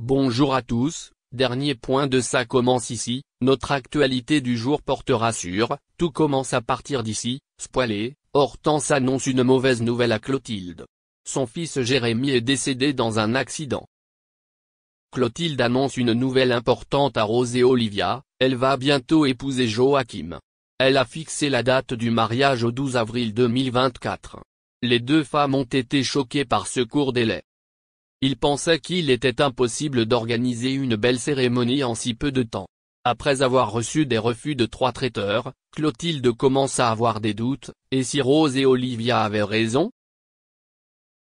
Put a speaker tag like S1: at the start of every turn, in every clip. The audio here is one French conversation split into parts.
S1: Bonjour à tous, dernier point de ça commence ici, notre actualité du jour portera sur « Tout commence à partir d'ici », spoilé, Hortense annonce une mauvaise nouvelle à Clotilde. Son fils Jérémy est décédé dans un accident. Clotilde annonce une nouvelle importante à Rose et Olivia, elle va bientôt épouser Joachim. Elle a fixé la date du mariage au 12 avril 2024. Les deux femmes ont été choquées par ce court délai. Ils pensaient qu'il était impossible d'organiser une belle cérémonie en si peu de temps. Après avoir reçu des refus de 3 traiteurs, Clotilde commence à avoir des doutes, et si Rose et Olivia avaient raison?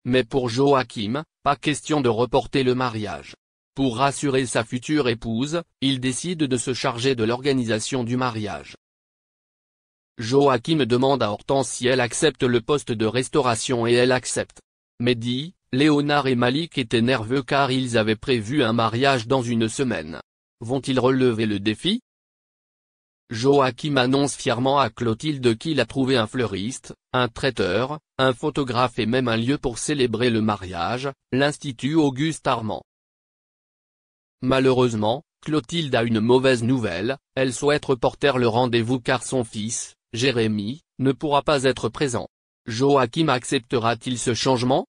S1: Mais pour Joachim, pas question de reporter le mariage. Pour rassurer sa future épouse, il décide de se charger de l'organisation du mariage. Joachim demande à Hortense si elle accepte le poste de restauration et elle accepte. Mehdi, Léonard et Malik étaient nerveux car ils avaient prévu un mariage dans une semaine. Vont-ils relever le défi? Joachim annonce fièrement à Clotilde qu'il a trouvé un fleuriste, un traiteur, un photographe et même un lieu pour célébrer le mariage, l'Institut Auguste Armand. Malheureusement, Clotilde a une mauvaise nouvelle, elle souhaite reporter le rendez-vous car son fils, Jérémy, ne pourra pas être présent. Joachim acceptera-t-il ce changement?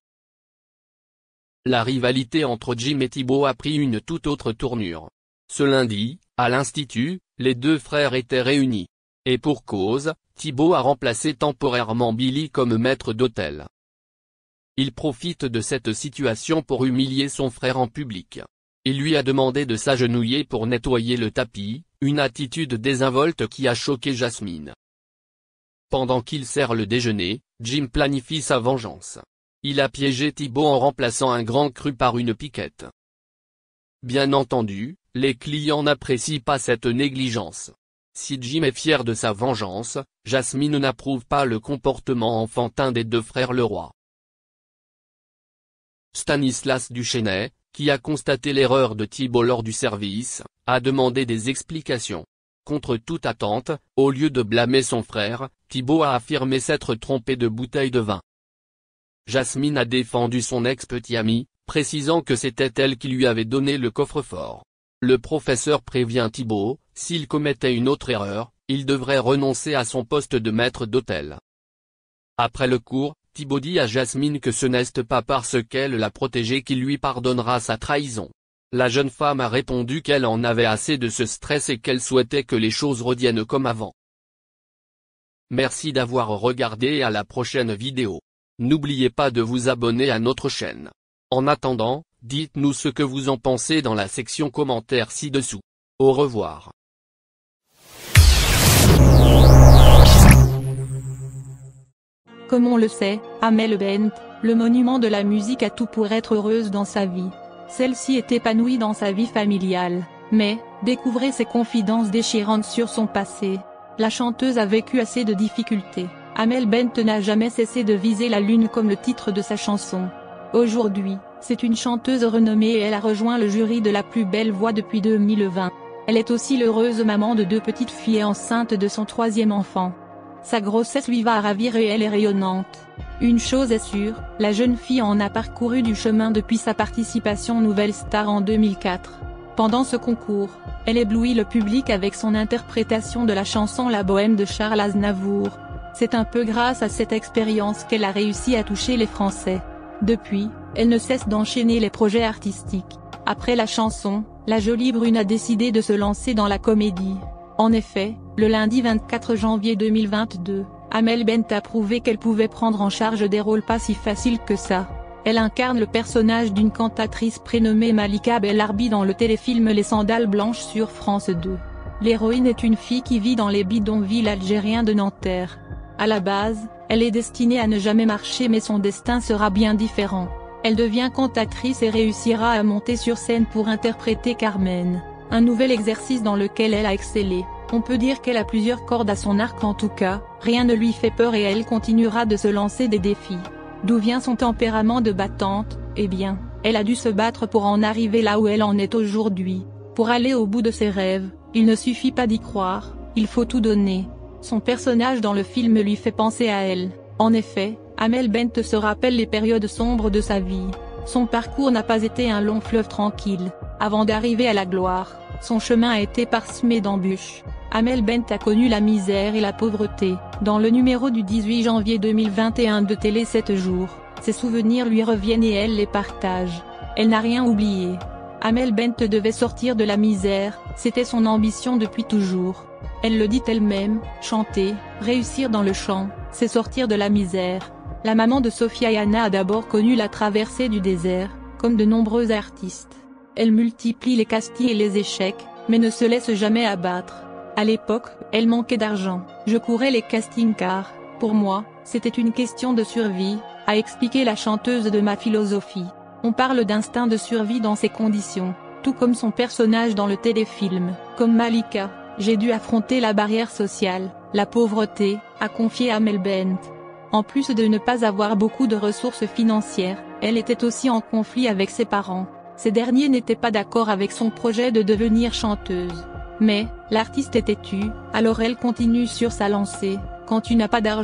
S1: La rivalité entre Jim et Thibaut a pris une toute autre tournure. Ce lundi, à l'Institut, les deux frères étaient réunis. Et pour cause, Thibaut a remplacé temporairement Billy comme maître d'hôtel. Il profite de cette situation pour humilier son frère en public. Il lui a demandé de s'agenouiller pour nettoyer le tapis, une attitude désinvolte qui a choqué Jasmine. Pendant qu'il sert le déjeuner, Jim planifie sa vengeance. Il a piégé Thibaut en remplaçant un grand cru par une piquette. Bien entendu, les clients n'apprécient pas cette négligence. Si Jim est fier de sa vengeance, Jasmine n'approuve pas le comportement enfantin des deux frères Leroy. Stanislas Duchesnay, qui a constaté l'erreur de Thibaut lors du service, a demandé des explications. Contre toute attente, au lieu de blâmer son frère, Thibaut a affirmé s'être trompé de bouteille de vin. Jasmine a défendu son ex-petit ami, précisant que c'était elle qui lui avait donné le coffre-fort. Le professeur prévient Thibaut, s'il commettait une autre erreur, il devrait renoncer à son poste de maître d'hôtel. Après le cours, Thibaut dit à Jasmine que ce n'est pas parce qu'elle l'a protégé qu'il lui pardonnera sa trahison. La jeune femme a répondu qu'elle en avait assez de ce stress et qu'elle souhaitait que les choses reviennent comme avant. Merci d'avoir regardé et à la prochaine vidéo. N'oubliez pas de vous abonner à notre chaîne. En attendant, dites-nous ce que vous en pensez dans la section commentaires ci-dessous. Au revoir.
S2: Comme on le sait, Amel Bent, le monument de la musique a tout pour être heureuse dans sa vie. Celle-ci est épanouie dans sa vie familiale, mais, découvrez ses confidences déchirantes sur son passé. La chanteuse a vécu assez de difficultés. Amel Bent n'a jamais cessé de viser la lune comme le titre de sa chanson. Aujourd'hui, c'est une chanteuse renommée et elle a rejoint le jury de la plus belle voix depuis 2020. Elle est aussi l'heureuse maman de 2 petites filles et enceinte de son 3e enfant. Sa grossesse lui va à ravir et elle est rayonnante. Une chose est sûre, la jeune fille en a parcouru du chemin depuis sa participation Nouvelle Star en 2004. Pendant ce concours, elle éblouit le public avec son interprétation de la chanson La Bohème de Charles Aznavour. C'est un peu grâce à cette expérience qu'elle a réussi à toucher les Français. Depuis, elle ne cesse d'enchaîner les projets artistiques. Après la chanson, la jolie brune a décidé de se lancer dans la comédie. En effet, le lundi 24 janvier 2022, Amel Bent a prouvé qu'elle pouvait prendre en charge des rôles pas si faciles que ça. Elle incarne le personnage d'une cantatrice prénommée Malika Belharbi dans le téléfilm Les Sandales Blanches sur France 2. L'héroïne est une fille qui vit dans les bidonvilles algériens de Nanterre. À la base, elle est destinée à ne jamais marcher mais son destin sera bien différent. Elle devient cantatrice et réussira à monter sur scène pour interpréter Carmen, un nouvel exercice dans lequel elle a excellé. On peut dire qu'elle a plusieurs cordes à son arc en tout cas, rien ne lui fait peur et elle continuera de se lancer des défis. D'où vient son tempérament de battante? Eh bien, elle a dû se battre pour en arriver là où elle en est aujourd'hui. Pour aller au bout de ses rêves, il ne suffit pas d'y croire, il faut tout donner. Son personnage dans le film lui fait penser à elle. En effet, Amel Bent se rappelle les périodes sombres de sa vie. Son parcours n'a pas été un long fleuve tranquille. Avant d'arriver à la gloire, son chemin a été parsemé d'embûches. Amel Bent a connu la misère et la pauvreté. Dans le numéro du 18 janvier 2021 de Télé 7 jours, ses souvenirs lui reviennent et elle les partage. Elle n'a rien oublié. Amel Bent devait sortir de la misère, c'était son ambition depuis toujours. Elle le dit elle-même, chanter, réussir dans le chant, c'est sortir de la misère. La maman de Sophia Yana a d'abord connu la traversée du désert, comme de nombreux artistes. Elle multiplie les castings et les échecs, mais ne se laisse jamais abattre. À l'époque, elle manquait d'argent. Je courais les castings car, pour moi, c'était une question de survie, a expliqué la chanteuse de Ma Philosophie. On parle d'instinct de survie dans ces conditions, tout comme son personnage dans le téléfilm. Comme Malika, j'ai dû affronter la barrière sociale, la pauvreté, a confié Amel Bent. En plus de ne pas avoir beaucoup de ressources financières, elle était aussi en conflit avec ses parents. Ces derniers n'étaient pas d'accord avec son projet de devenir chanteuse. Mais, l'artiste est têtue, alors elle continue sur sa lancée. Quand tu n'as pas d'argent,